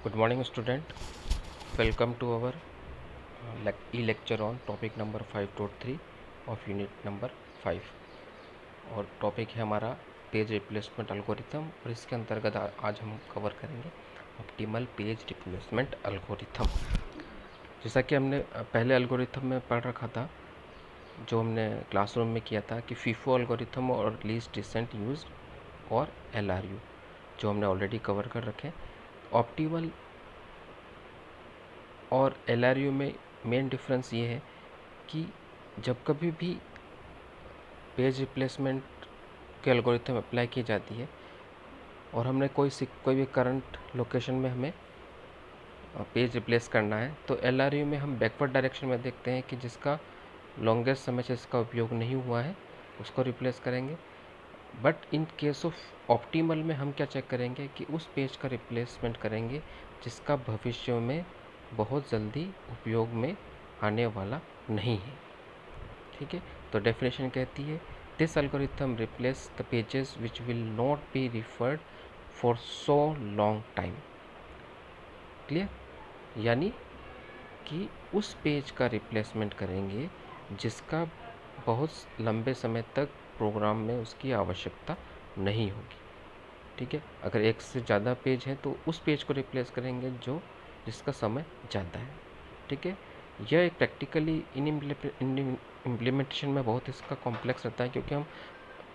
Good morning, student. Welcome to our e-lecture on topic number 5.3 of unit number 5 और topic है हमारा page replacement algorithm और इसके अंतर्गत आज हम कवर करेंगे ऑप्टिमल पेज रिप्लेसमेंट एल्गोरिथम। जैसा कि हमने पहले एल्गोरिथम में पढ़ रखा था, जो हमने क्लासरूम में किया था कि फीफो एल्गोरिथम और लीस्ट डिसेंट यूज और LRU, जो हमने ऑलरेडी कवर कर रखे। ऑप्टिमल और LRU में मेन डिफरेंस ये है कि जब कभी भी पेज रिप्लेसमेंट के एल्गोरिथम अप्लाई की जाती है और हमने कोई भी करंट लोकेशन में हमें पेज रिप्लेस करना है, तो LRU में हम बैकवर्ड डायरेक्शन में देखते हैं कि जिसका लॉन्गेस्ट समय से इसका उपयोग नहीं हुआ है उसको रिप्लेस करेंगे। But in case of optimal में हम क्या चेक करेंगे कि उस पेज का रिप्लेसमेंट करेंगे जिसका भविष्य में बहुत जल्दी उपयोग में आने वाला नहीं है। ठीक है, तो डेफिनेशन कहती है this algorithm replace the pages which will not be referred for so long time. Clear? यानी कि उस पेज का रिप्लेसमेंट करेंगे जिसका बहुत लंबे समय तक प्रोग्राम में उसकी आवश्यकता नहीं होगी। ठीक है, अगर एक से ज़्यादा पेज है तो उस पेज को रिप्लेस करेंगे जिसका समय ज़्यादा है। ठीक है, यह एक प्रैक्टिकली इम्प्लीमेंटेशन में बहुत इसका कॉम्प्लेक्स रहता है, क्योंकि हम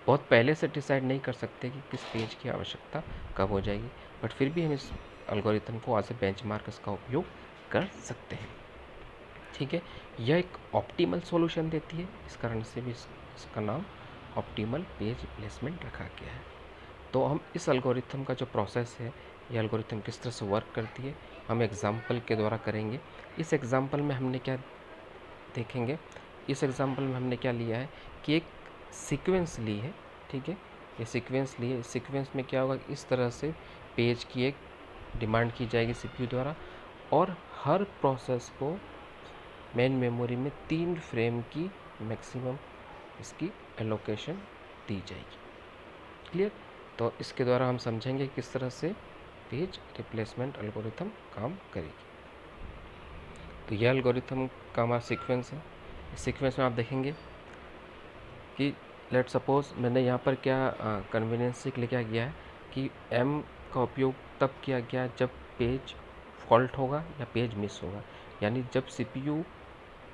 बहुत पहले से डिसाइड नहीं कर सकते कि किस पेज की आवश्यकता कब हो जाएगी, बट फिर भी हम इस एल्गोरिथम को एज ए बेंचमार्क इसका उपयोग कर सकते हैं। ठीक है, यह एक ऑप्टिमल सॉल्यूशन देती है, इस कारण से भी इसका नाम ऑप्टिमल पेज रिप्लेसमेंट रखा गया है। तो हम इस एल्गोरिथम का जो प्रोसेस है, ये एल्गोरिथम किस तरह से वर्क करती है, हम एग्जाम्पल के द्वारा करेंगे। इस एग्जाम्पल में हमने क्या देखेंगे, इस एग्जाम्पल में हमने क्या लिया है कि एक सीक्वेंस ली है। ठीक है, ये सीक्वेंस ली है। इस सीक्वेंस में क्या होगा, इस तरह से पेज की एक डिमांड की जाएगी CPU द्वारा, और हर प्रोसेस को मेन मेमोरी में 3 फ्रेम की मैक्सिमम इसकी एलोकेशन दी जाएगी। क्लियर? तो इसके द्वारा हम समझेंगे किस तरह से पेज रिप्लेसमेंट एल्गोरिथम काम करेगी। तो यह एल्गोरिथम का हमारा सीक्वेंस है। इस सीक्वेंस में आप देखेंगे कि लेट सपोज मैंने यहाँ पर क्या कन्वीनियंस के लिए क्या किया है कि M का उपयोग तब किया गया जब पेज फॉल्ट होगा या पेज मिस होगा। यानी जब CPU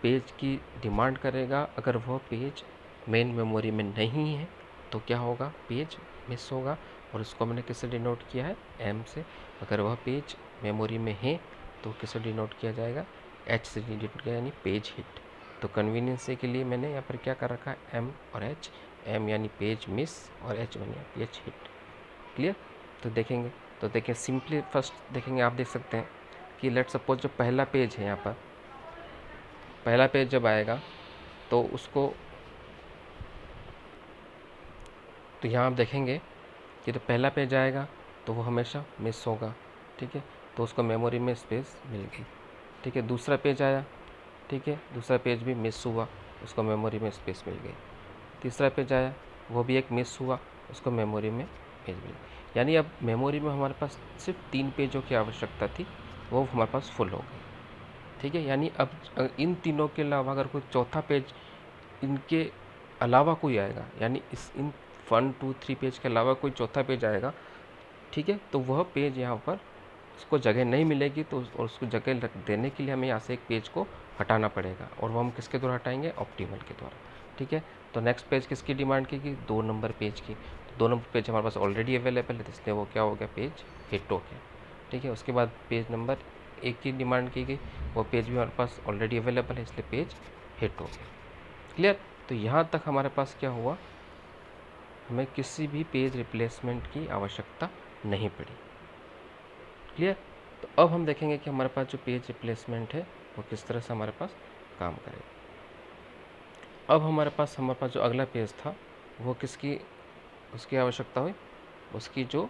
पेज की डिमांड करेगा, अगर वह पेज मेन मेमोरी में नहीं है तो क्या होगा, पेज मिस होगा, और उसको मैंने किससे डिनोट किया है, M से। अगर वह पेज मेमोरी में है तो किससे डिनोट किया जाएगा, H से डिनोट किया, यानी पेज हिट। तो कन्वीनियंस के लिए मैंने यहाँ पर क्या कर रखा है, M और H। M यानी पेज मिस और H यानी पेज हिट। क्लियर? तो देखेंगे, तो देखिए सिंपली फर्स्ट देखेंगे, आप देख सकते हैं कि लेट सपोज जो पहला पेज है, यहाँ पर पहला पेज जब आएगा तो उसको, तो यहाँ आप देखेंगे कि जब पहला पेज आएगा तो वो हमेशा मिस होगा। ठीक है, तो उसको मेमोरी में स्पेस मिल गई। ठीक है, दूसरा पेज आया, ठीक है, दूसरा पेज भी मिस हुआ, उसको मेमोरी में स्पेस मिल गई। तीसरा पेज आया, वो भी एक मिस हुआ, उसको मेमोरी में पेज मिल गई। यानी अब मेमोरी में हमारे पास सिर्फ 3 पेजों की आवश्यकता थी, वो हमारे पास फुल हो गई। ठीक है, यानी अब इन तीनों के अलावा अगर कोई चौथा पेज इनके अलावा कोई आएगा, यानी इस इन 1 2 3 पेज के अलावा कोई चौथा पेज आएगा, ठीक है, तो वह पेज यहाँ पर उसको जगह नहीं मिलेगी। तो और उसको जगह देने के लिए हमें यहाँ से एक पेज को हटाना पड़ेगा, और वो हम किसके द्वारा हटाएंगे, ऑप्टिमल के द्वारा। ठीक है, तो नेक्स्ट पेज किसकी डिमांड की, 2 नंबर पेज की। तो 2 नंबर पेज हमारे पास ऑलरेडी अवेलेबल है, इसलिए वो क्या हो गया, पेज हिट हो गया। ठीक है, उसके बाद पेज नंबर 1 की डिमांड की गई, वो पेज भी हमारे पास ऑलरेडी अवेलेबल है, इसलिए पेज हिट हो गया। क्लियर? तो यहाँ तक हमारे पास क्या हुआ, हमें किसी भी पेज रिप्लेसमेंट की आवश्यकता नहीं पड़ी। क्लियर? तो अब हम देखेंगे कि हमारे पास जो पेज रिप्लेसमेंट है वो किस तरह से हमारे पास काम करेगा। अब हमारे पास जो अगला पेज था वो किसकी उसकी आवश्यकता हुई, उसकी जो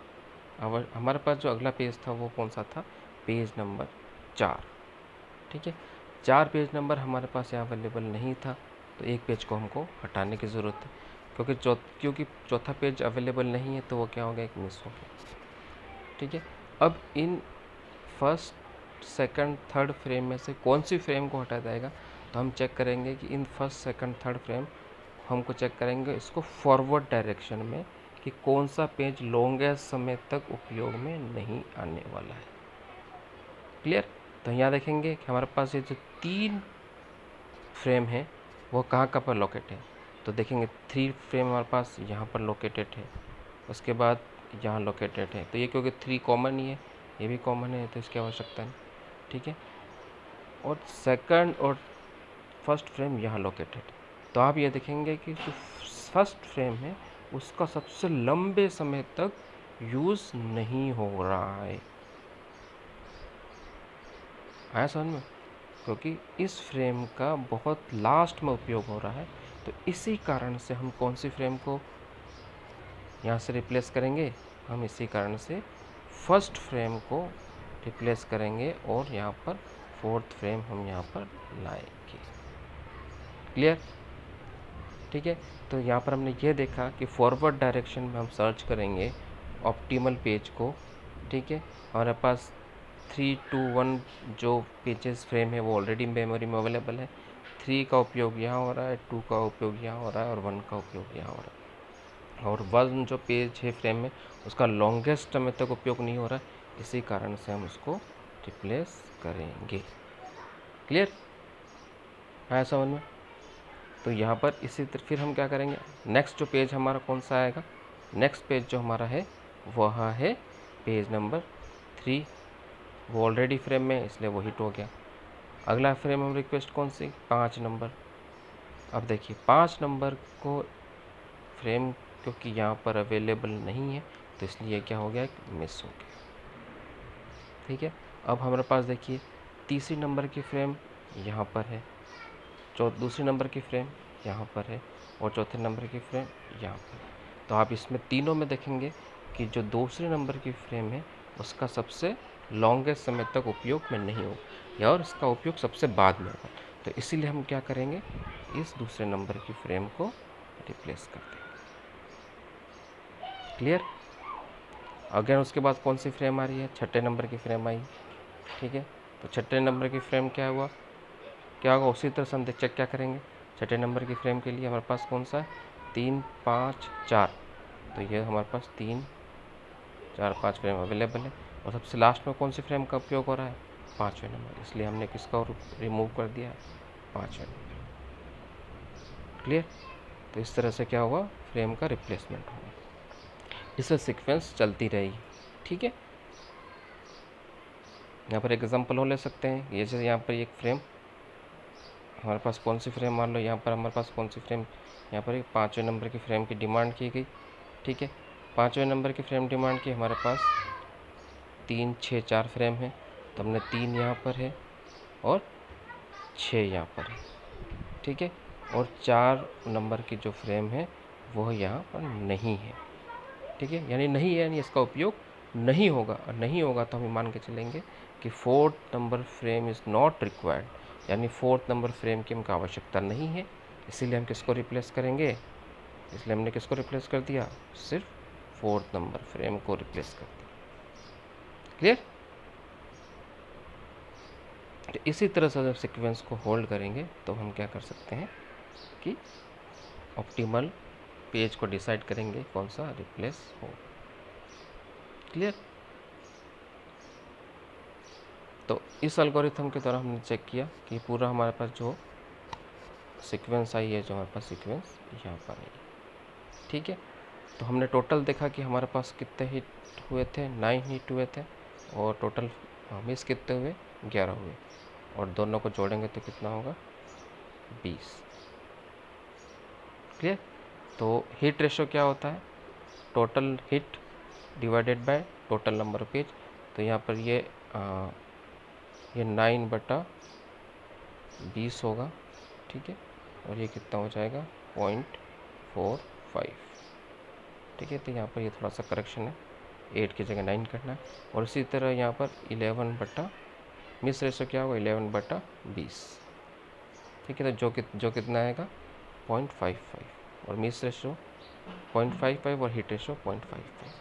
हमारे पास जो अगला पेज था वो कौन सा था, पेज नंबर 4। ठीक है, 4 पेज नंबर हमारे पास यहाँ अवेलेबल नहीं था, तो एक पेज को हमको हटाने की ज़रूरत है, क्योंकि चौथा पेज अवेलेबल नहीं है, तो वो क्या हो गया, एक मिस हो गया। ठीक है, अब in first second third frame में से कौन सी फ्रेम को हटाया जाएगा, तो हम चेक करेंगे कि in first second third frame हमको चेक करेंगे इसको फॉरवर्ड डायरेक्शन में कि कौन सा पेज लॉन्गेस्ट समय तक उपयोग में नहीं आने वाला है। क्लियर। तो यहाँ देखेंगे कि हमारे पास ये जो 3 फ्रेम है वो कहाँ कहाँ पर लोकेट है, तो देखेंगे 3 फ्रेम हमारे पास यहाँ पर लोकेटेड है, उसके बाद यहाँ लोकेटेड है। तो ये क्योंकि 3 कॉमन ही है, ये भी कॉमन है, तो इसकी आवश्यकता नहीं। ठीक है। और सेकंड और फर्स्ट फ्रेम यहाँ लोकेटेड। तो आप ये देखेंगे कि जो फर्स्ट फ्रेम है उसका सबसे लंबे समय तक यूज़ नहीं हो रहा है। आया समझ में? क्योंकि इस फ्रेम का बहुत लास्ट में उपयोग हो रहा है, तो इसी कारण से हम कौन सी फ्रेम को यहाँ से रिप्लेस करेंगे, हम इसी कारण से फर्स्ट फ्रेम को रिप्लेस करेंगे और यहाँ पर फोर्थ फ्रेम हम यहाँ पर लाएंगे। क्लियर। ठीक है। तो यहाँ पर हमने ये देखा कि फॉरवर्ड डायरेक्शन में हम सर्च करेंगे ऑप्टिमल पेज को। ठीक है। हमारे पास 3, 2, 1 जो पेजेस फ्रेम है वो ऑलरेडी मेमोरी में अवेलेबल है। 3 का उपयोग यहाँ हो रहा है, 2 का उपयोग यहाँ हो रहा है और 1 का उपयोग यहाँ हो रहा है। और 1 जो पेज है फ्रेम में उसका लॉन्गेस्ट समय तक उपयोग नहीं हो रहा है, इसी कारण से हम उसको रिप्लेस करेंगे। क्लियर है समझ में? तो यहाँ पर इसी तरह फिर हम क्या करेंगे, नेक्स्ट जो पेज हमारा कौन सा आएगा, नेक्स्ट पेज जो हमारा है वह है पेज नंबर 3। वो ऑलरेडी फ्रेम में है इसलिए वो हिट हो गया। अगला फ्रेम हम रिक्वेस्ट कौन सी, 5 नंबर। अब देखिए 5 नंबर को फ्रेम क्योंकि यहाँ पर अवेलेबल नहीं है तो इसलिए क्या हो गया, मिस हो गया। ठीक है। अब हमारे पास देखिए तीसरी नंबर की फ्रेम यहाँ पर है, दूसरे नंबर की फ्रेम यहाँ पर है और चौथे नंबर की फ्रेम यहाँ पर है। तो आप इसमें तीनों में देखेंगे कि जो दूसरे नंबर की फ्रेम है उसका सबसे लॉन्गेस्ट समय तक उपयोग में नहीं होगा और इसका उपयोग सबसे बाद में होगा। तो इसीलिए हम क्या करेंगे, इस दूसरे नंबर की फ्रेम को रिप्लेस कर देंगे। क्लियर। अगेन उसके बाद कौन सी फ्रेम आ रही है, छठे नंबर की फ्रेम आई। ठीक है। तो छठे नंबर की फ्रेम क्या हुआ, क्या होगा, उसी तरह से हम चेक क्या करेंगे, छठे नंबर की फ्रेम के लिए हमारे पास कौन सा है, 3, 5, 4। तो ये हमारे पास 3, 4, 5 फ्रेम अवेलेबल है और सबसे लास्ट में कौन सी फ्रेम का उपयोग हो रहा है, 5वें नंबर, इसलिए हमने किसका रिमूव कर दिया है, 5वें नंबर। क्लियर। तो इस तरह से क्या हुआ, फ्रेम का रिप्लेसमेंट हुआ। इससे सीक्वेंस चलती रहेगी। ठीक है। यहाँ पर एग्जाम्पल और ले सकते हैं, ये जैसे यहाँ पर एक फ्रेम हमारे पास कौन सी फ्रेम, मान लो यहाँ पर हमारे पास कौन सी फ्रेम, यहाँ पर 5वें नंबर की फ्रेम की डिमांड की गई। ठीक है। 5वें नंबर की फ्रेम डिमांड की, हमारे पास 3, 6, 4 फ्रेम है, तो हमने 3 यहाँ पर है और 6 यहाँ पर है। ठीक है। और 4 नंबर की जो फ्रेम है वह यहाँ पर नहीं है। ठीक है। यानी नहीं है, यानी इसका उपयोग नहीं होगा, और नहीं होगा तो हम मान के चलेंगे कि 4th number frame is not required, यानी 4th नंबर फ्रेम की हमको आवश्यकता नहीं है। इसीलिए हम किसको रिप्लेस करेंगे, इसलिए हमने किसको रिप्लेस कर दिया, सिर्फ 4th नंबर फ्रेम को रिप्लेस कर दिया। क्लियर। तो इसी तरह से जब सीक्वेंस को होल्ड करेंगे तो हम क्या कर सकते हैं कि ऑप्टिमल पेज को डिसाइड करेंगे कौन सा रिप्लेस हो। क्लियर। तो इस एल्गोरिथम के द्वारा हमने चेक किया कि पूरा हमारे पास जो सीक्वेंस आई है, जो हमारे पास सीक्वेंस यहाँ पर आई है। ठीक है। तो हमने टोटल देखा कि हमारे पास कितने हिट हुए थे, 9 हिट हुए थे और टोटल मिस कितने हुए, 11 हुए, और दोनों को जोड़ेंगे तो कितना होगा, 20। क्लियर। तो हिट रेशो क्या होता है, total heat divided by total number of page. तो यहाँ पर ये 9/20 होगा। ठीक है। और ये कितना हो जाएगा, 0.45। ठीक है। तो यहाँ पर ये थोड़ा सा करेक्शन है, 8 की जगह 9 करना है। और इसी तरह यहाँ पर 11 मिस रेशो क्या होगा, 11/20। ठीक है। तो जो कितना आएगा, 0.55, और मिस रेशो 0.55 और हिट रेशो 0.55।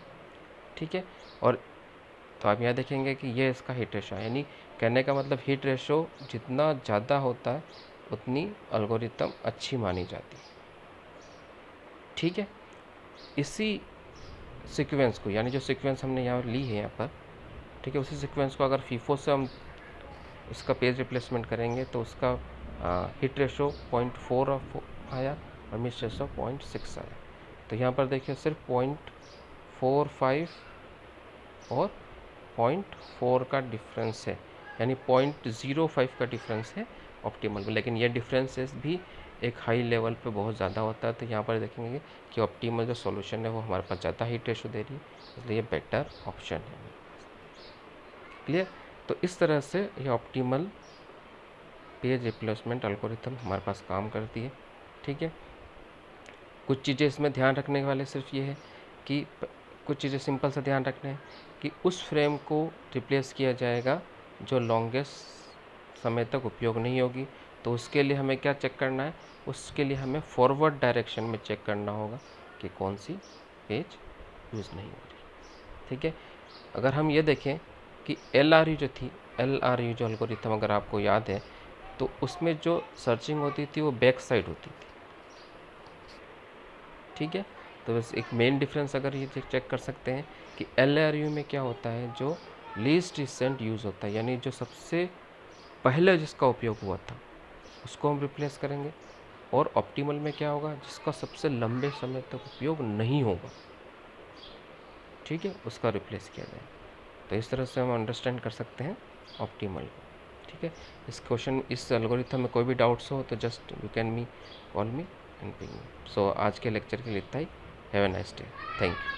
ठीक है। और तो आप यहाँ देखेंगे कि ये इसका हिट रेशो है, यानी कहने का मतलब हिट रेशो जितना ज़्यादा होता है उतनी एल्गोरिथम अच्छी मानी जाती है। ठीक है, इसी सीक्वेंस को, यानी जो सीक्वेंस हमने यहाँ ली है यहाँ पर, ठीक है, उसी सीक्वेंस को अगर फीफो से हम इसका पेज रिप्लेसमेंट करेंगे तो उसका हिट रेशो 0.4 आया और मिस रेशो 0.6 आया। तो यहाँ पर देखिए सिर्फ 0.45 और 0.4 का डिफरेंस है, यानी 0.05 का डिफरेंस है ऑप्टिमल में। लेकिन ये डिफरेंसेस भी एक हाई लेवल पे बहुत ज़्यादा होता है। तो यहाँ पर देखेंगे कि ऑप्टिमल जो सॉल्यूशन है वो हमारे पास ज़्यादा हिट रेशो दे रही है, इसलिए बेटर ऑप्शन है। क्लियर? तो इस तरह से ये ऑप्टिमल पेज रिप्लेसमेंट एल्गोरिथम हमारे पास काम करती है। ठीक है, कुछ चीज़ें इसमें ध्यान रखने वाले सिर्फ ये है कि कुछ चीज़ें सिंपल सा ध्यान रखना है कि उस फ्रेम को रिप्लेस किया जाएगा जो लॉन्गेस्ट समय तक उपयोग नहीं होगी। तो उसके लिए हमें क्या चेक करना है, उसके लिए हमें फॉरवर्ड डायरेक्शन में चेक करना होगा कि कौन सी पेज यूज़ नहीं हो रही। ठीक है, अगर हम ये देखें कि LRU जो थी, LRU जो एल्गोरिथम अगर आपको याद है, तो उसमें जो सर्चिंग होती थी वो बैक साइड होती थी। ठीक है, तो बस एक मेन डिफरेंस अगर ये चेक कर सकते हैं कि LRU में क्या होता है, जो लीस्ट रिसेंट यूज़ होता है, यानी जो सबसे पहले जिसका उपयोग हुआ था उसको हम रिप्लेस करेंगे। और ऑप्टिमल में क्या होगा, जिसका सबसे लंबे समय तक उपयोग नहीं होगा, ठीक है, उसका रिप्लेस किया जाए। तो इस तरह से हम अंडरस्टैंड कर सकते हैं ऑप्टिमल को। ठीक है, इस क्वेश्चन, इस एल्गोरिथम में कोई भी डाउट्स हो तो just you can me call me and ping me. So आज के लेक्चर के लिए इतना ही। Have a nice day, thank you.